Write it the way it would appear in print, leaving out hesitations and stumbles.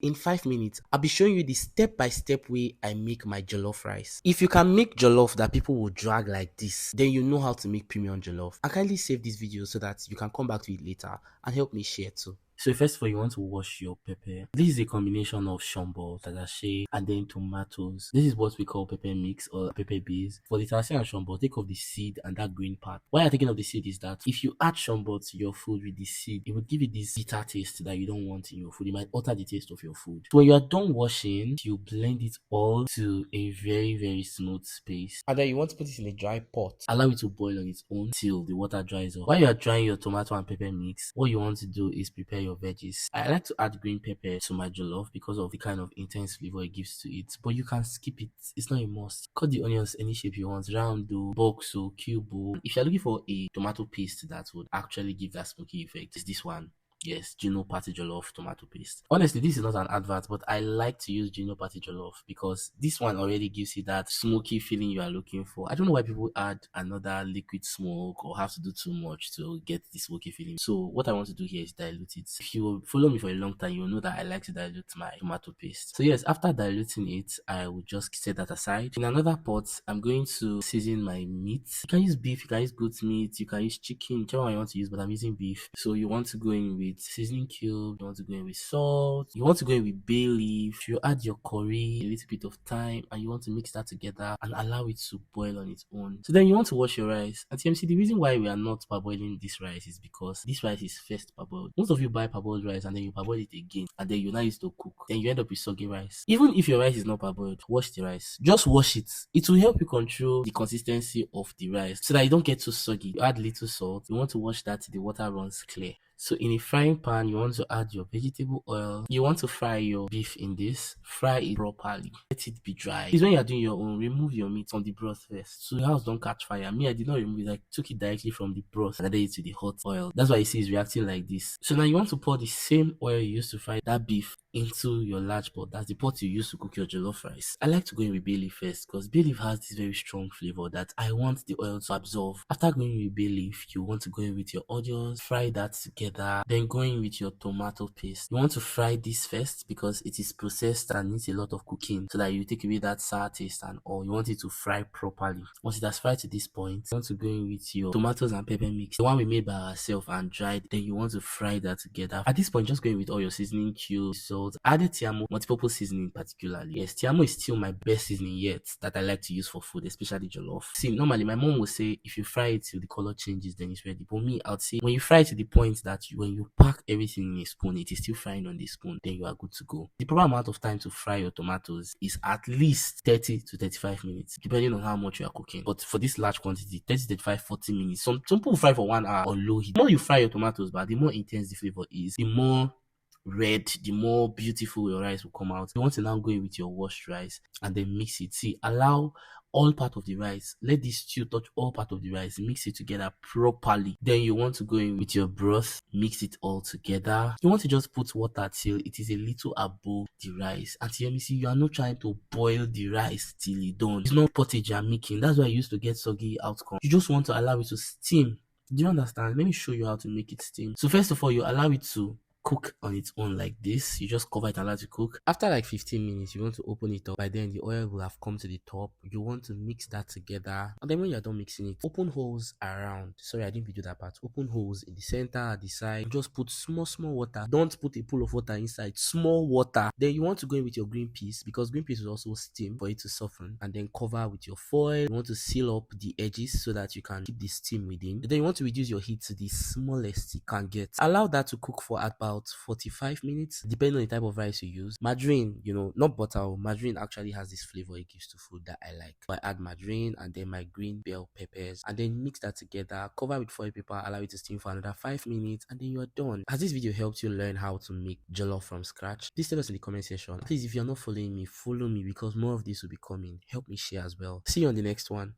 In 5 minutes, I'll be showing you the step-by-step way I make my jollof rice. If you can make jollof that people will drag like this, then you know how to make premium jollof. And kindly save this video so that you can come back to it later and help me share too. So first of all, you want to wash your pepper. This is a combination of shombo, tatache, and then tomatoes. This is what we call pepper mix or pepper base. For the tatache and shombo, take off the seed and that green part. Why I'm taking off the seed is that if you add shombo to your food with the seed, it would give you this bitter taste that you don't want in your food. It might alter the taste of your food. So when you are done washing, you blend it all to a very smooth paste. And then you want to put it in a dry pot. Allow it to boil on its own till the water dries off. While you are drying your tomato and pepper mix, what you want to do is prepare your veggies. I like to add green pepper to my jollof because of the kind of intense flavor it gives to it, but you can skip it. It's not a must. Cut the onions any shape you want, round or box or cube or. If you're looking for a tomato paste that would actually give that smoky effect, it's this one. Yes, Gino Party Jollof tomato paste. Honestly, this is not an advert, but I like to use Gino Party Jollof because this one already gives you that smoky feeling you are looking for. I don't know why people add another liquid smoke or have to do too much to get the smoky feeling. So what I want to do here is dilute it. If you follow me for a long time, you'll know that I like to dilute my tomato paste. So yes, after diluting it, I will just set that aside. In another pot, I'm going to season my meat. You can use beef, you can use goat meat, you can use chicken, whichever one you want to use, but I'm using beef. So you want to go in with seasoning cube, you want to go in with salt, you want to go in with bay leaf, you add your curry, a little bit of thyme, and you want to mix that together and allow it to boil on its own. So then you want to wash your rice. And TMC, the reason why we are not parboiling this rice is because this rice is first parboiled. Most of you buy parboiled rice and then you parboil it again and then you now use to cook. Then you end up with soggy rice. Even if your rice is not parboiled, wash the rice. Just wash it. It will help you control the consistency of the rice so that you don't get too soggy. You add little salt. You want to wash that till the water runs clear. So in a frying pan, you want to add your vegetable oil. You want to fry your beef in this. Fry it properly. Let it be dry. This when you are doing your own, remove your meat from the broth first. So your house don't catch fire. Me, I did not remove it. I took it directly from the broth and added it to the hot oil. That's why you see it's reacting like this. So now you want to pour the same oil you used to fry that beef into your large pot. That's the pot you use to cook your jollof rice. I like to go in with bay leaf first because bay leaf has this very strong flavor that I want the oil to absorb. After going with bay leaf, you want to go in with your onions, fry that together, then go in with your tomato paste. You want to fry this first because it is processed and needs a lot of cooking so that you take away that sour taste and all. You want it to fry properly. Once it has fried to this point, you want to go in with your tomatoes and pepper mix, the one we made by ourselves and dried. Then you want to fry that together. At this point, just go in with all your seasoning cubes, salt, added tiamo, multi-purpose seasoning particularly. Yes, tiamo is still my best seasoning yet that I like to use for food, especially jollof. See, normally my mom will say if you fry it till the color changes, then it's ready. But me, I would say when you fry it to the point that when you pack everything in a spoon, it is still frying on the spoon, then you are good to go. The proper amount of time to fry your tomatoes is at least 30 to 35 minutes, depending on how much you are cooking. But for this large quantity, 30, 35, 40 minutes. Some people fry for 1 hour on low heat. The more you fry your tomatoes, but the more intense the flavor is, the more red, the more beautiful your rice will come out. You want to now go in with your washed rice and then mix it. See, allow all part of the rice. Let this stew touch all part of the rice. Mix it together properly. Then you want to go in with your broth. Mix it all together. You want to just put water till it is a little above the rice. And you see, you are not trying to boil the rice till it's done. It's not pottage you are making. That's why I used to get soggy outcome. You just want to allow it to steam. Do you understand? Let me show you how to make it steam. So first of all, you allow it to cook on its own like this. You just cover it and let it cook. After like 15 minutes, you want to open it up. By then, the oil will have come to the top. You want to mix that together. And then when you're done mixing it, open holes around. Sorry, I didn't video that part. Open holes in the center, at the side. Just put small water. Don't put a pool of water inside. Small water. Then you want to go in with your green peas because green peas will also steam for it to soften. And then cover with your foil. You want to seal up the edges so that you can keep the steam within. Then you want to reduce your heat to the smallest you can get. Allow that to cook for about 45 minutes, depending on the type of rice you use. Margarine, not butter. Margarine actually has this flavor it gives to food that I like. So I add margarine and then my green bell peppers and then mix that together. Cover with foil paper. Allow it to steam for another 5 minutes and then you're done. Has this video helped you learn how to make jollof from scratch? Please tell us in the comment section. Please, if you're not following me, follow me because more of this will be coming. Help me share as well. See you on the next one.